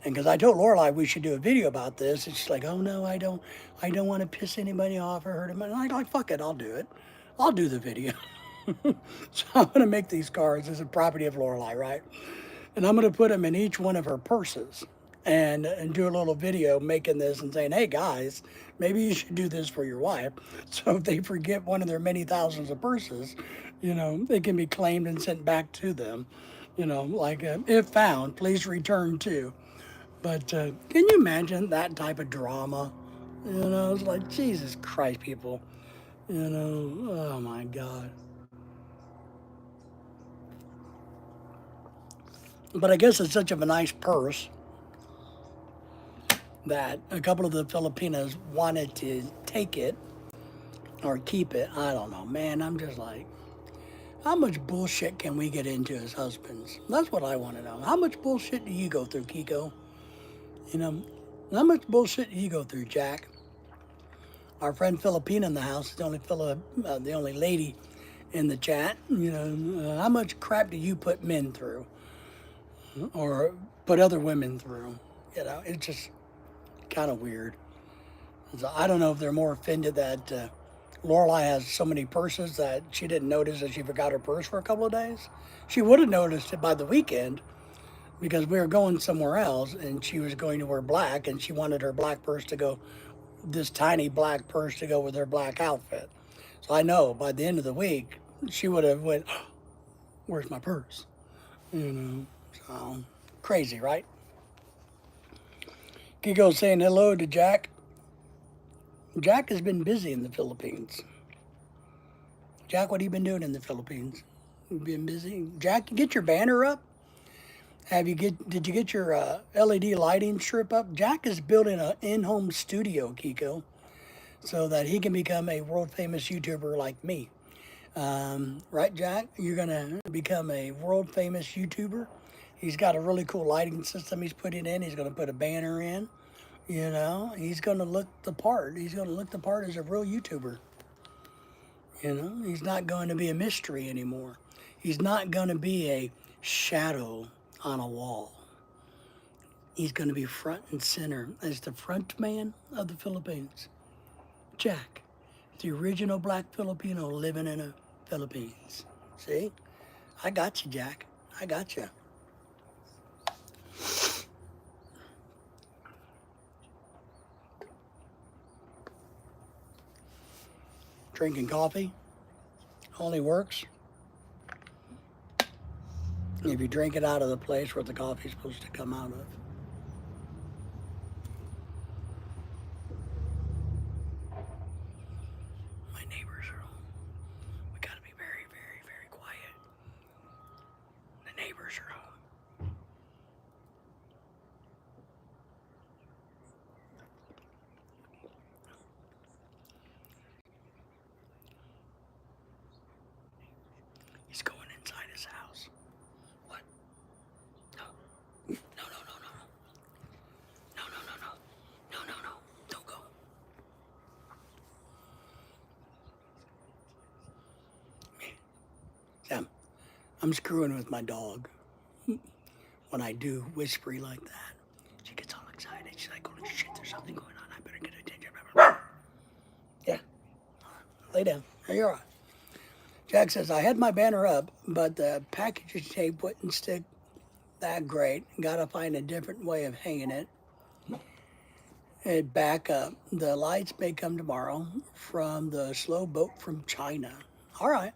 A: And because I told Lorelai we should do a video about this, and she's like, oh no, I don't want to piss anybody off or hurt them. And I'm like, fuck it, I'll do it. I'll do the video. So I'm going to make these cards as a property of Lorelai, right? And I'm going to put them in each one of her purses and do a little video making this and saying, hey guys, maybe you should do this for your wife. So if they forget one of their many thousands of purses, you know, they can be claimed and sent back to them. You know, like if found, please return to. But can you imagine that type of drama? You know, it's like, Jesus Christ, people. You know, oh my God. But I guess it's such of a nice purse that a couple of the Filipinos wanted to take it or keep it. I don't know, man. I'm just like, how much bullshit can we get into as husbands? That's what I want to know. How much bullshit do you go through, Kiko? You know, how much bullshit do you go through, Jack? Our friend Filipina in the house, the only lady in the chat. You know, how much crap do you put men through, or put other women through? You know, it's just kind of weird. So I don't know if they're more offended that Lorelai has so many purses that she didn't notice that she forgot her purse for a couple of days. She would have noticed it by the weekend because we were going somewhere else and she was going to wear black and she wanted her black purse to go, this tiny black purse to go with her black outfit. So I know by the end of the week, she would have went, oh, where's my purse? You know, so crazy, right? Kiko saying hello to Jack. Jack has been busy in the Philippines. Jack, what have you been doing in the Philippines? You've been busy. Jack, get your banner up. Did you get your LED lighting strip up? Jack is building an in-home studio, Kiko, so that he can become a world famous YouTuber like me. Right, Jack? You're gonna become a world famous YouTuber. He's got a really cool lighting system he's putting in. He's gonna put a banner in. You know, he's gonna look the part. He's gonna look the part as a real YouTuber. You know, he's not going to be a mystery anymore. He's not going to be a shadow on a wall. He's going to be front and center as the front man of the Philippines. Jack, the original black Filipino living in the Philippines. See? I got you, Jack. I got you. Drinking coffee only works if you drink it out of the place where the coffee's supposed to come out of. My neighbors are home. We gotta be very, very, very quiet. I'm screwing with my dog when I do whispery like that. She gets all excited. She's like, holy shit, there's something going on. I better get attention. Yeah, lay down. You're all right. Jack says, I had my banner up, but the package tape wouldn't stick that great. Gotta find a different way of hanging it. And back up. The lights may come tomorrow from the slow boat from China. All right.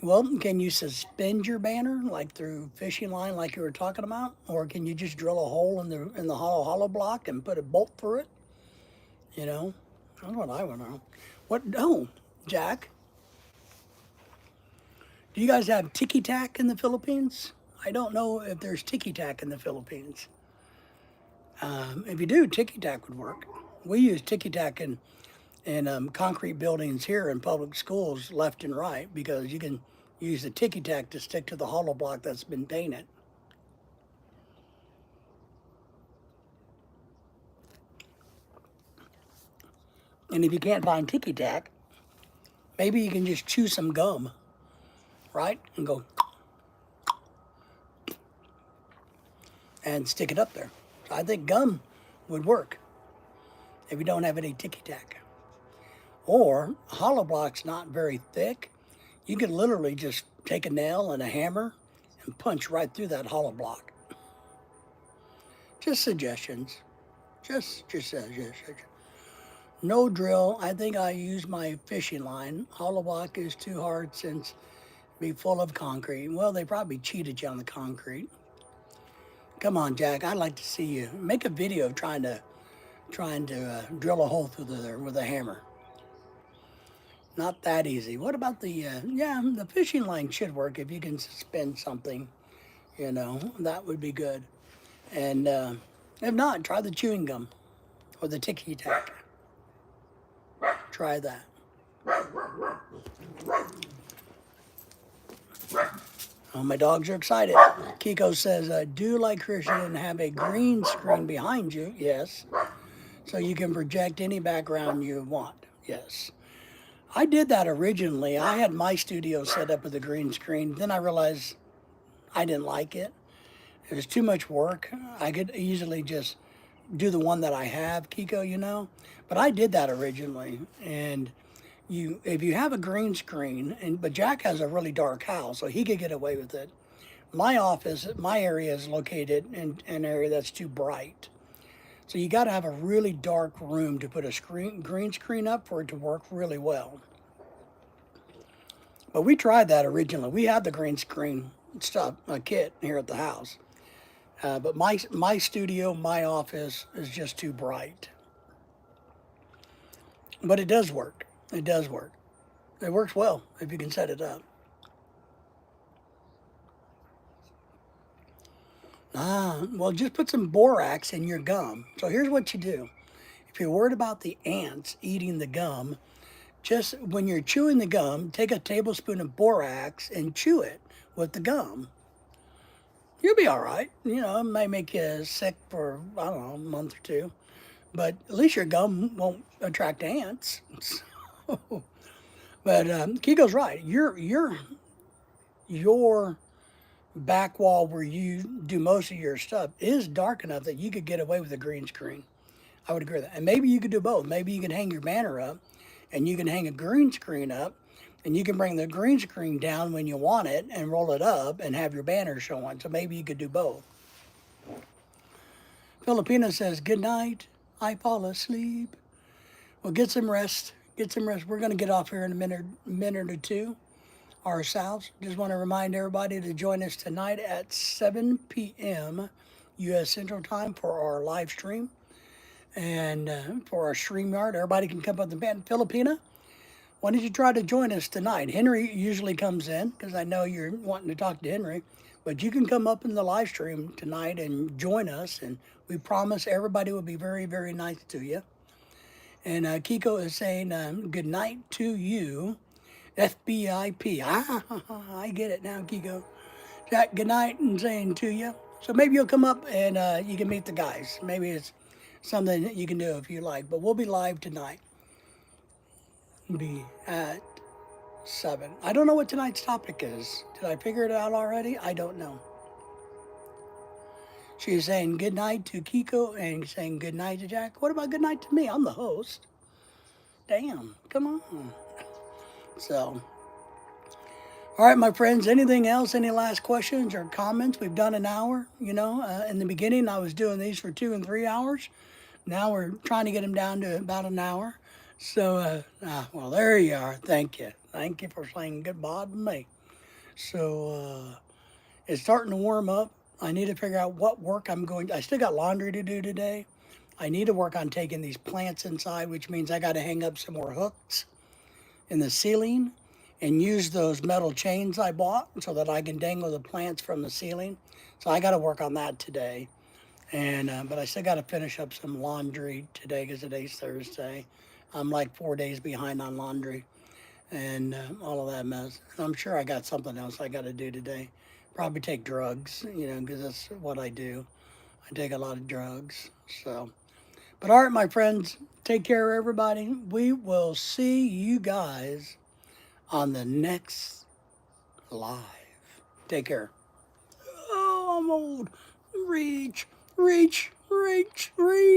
A: Well, can you suspend your banner like through fishing line like you were talking about? Or can you just drill a hole in the hollow block and put a bolt through it? You know? That's what I want to know. What? Oh, Jack, do you guys have tiki-tack in the Philippines? I don't know if there's tiki-tack in the Philippines. If you do, tiki-tack would work. We use tiki-tack in concrete buildings here in public schools left and right because you can use the tiki-tack to stick to the hollow block that's been painted. And if you can't find tiki-tack, maybe you can just chew some gum, right? And go and stick it up there. So I think gum would work if you don't have any tiki-tack. Or hollow block's not very thick. You can literally just take a nail and a hammer and punch right through that hollow block. Just suggestions. Just suggestions. No drill. I think I use my fishing line. Hollow block is too hard since it'd be full of concrete. Well, they probably cheated you on the concrete. Come on, Jack. I'd like to see you make a video of trying to drill a hole through there with a hammer. Not that easy. What about the fishing line should work if you can suspend something, that would be good. And if not, try the chewing gum or the tiki-tack. Try that. Oh, my dogs are excited. Kiko says, do like Christian and have a green screen behind you. Yes. So you can project any background you want. Yes. I did that originally. I had my studio set up with a green screen. Then I realized I didn't like it. It was too much work. I could easily just do the one that I have, Kiko, But I did that originally. And if you have a green screen, but Jack has a really dark house, so he could get away with it. My area is located in an area that's too bright. So you got to have a really dark room to put a green screen up for it to work really well. But we tried that originally. We had the green screen stuff, a kit here at the house. But my studio, my office is just too bright. But it does work. It does work. It works well if you can set it up. Well, just put some borax in your gum. So here's what you do. If you're worried about the ants eating the gum, just when you're chewing the gum, take a tablespoon of borax and chew it with the gum. You'll be all right. It may make you sick for, I don't know, a month or two. But at least your gum won't attract ants. But Kiko's right. Your back wall where you do most of your stuff is dark enough that you could get away with a green screen. I would agree with that. And maybe you could do both. Maybe you can hang your banner up and you can hang a green screen up and you can bring the green screen down when you want it and roll it up and have your banner showing. So maybe you could do both. Filipina says, good night. I fall asleep. Well, get some rest. Get some rest. We're going to get off here in a minute or two ourselves. Just want to remind everybody to join us tonight at 7 p.m. U.S. Central Time for our live stream and for our StreamYard. Everybody can come up with the band. Filipina, why don't you try to join us tonight? Henry usually comes in because I know you're wanting to talk to Henry, but you can come up in the live stream tonight and join us, and we promise everybody will be very, very nice to you. And Kiko is saying good night to you. FBIP. I get it now, Kiko. Jack, good night and saying to you. So maybe you'll come up and you can meet the guys. Maybe it's something that you can do if you like. But we'll be live tonight. Be at 7. I don't know what tonight's topic is. Did I figure it out already? I don't know. She's saying good night to Kiko and saying good night to Jack. What about good night to me? I'm the host. Damn, come on. So, all right, my friends, anything else? Any last questions or comments? We've done an hour. You know, in the beginning, I was doing these for 2 and 3 hours. Now we're trying to get them down to about an hour. So, well, there you are. Thank you. Thank you for saying goodbye to me. So, it's starting to warm up. I need to figure out what work I'm going to. I still got laundry to do today. I need to work on taking these plants inside, which means I got to hang up some more hooks in the ceiling and use those metal chains I bought so that I can dangle the plants from the ceiling. So I got to work on that today. And but I still got to finish up some laundry today because today's Thursday. I'm like 4 days behind on laundry and all of that mess. And I'm sure I got something else I got to do today. Probably take drugs, you know, because that's what I do. I take a lot of drugs. So, but all right, my friends, take care, everybody. We will see you guys on the next live. Take care. Oh, I'm old. Reach, reach, reach, reach.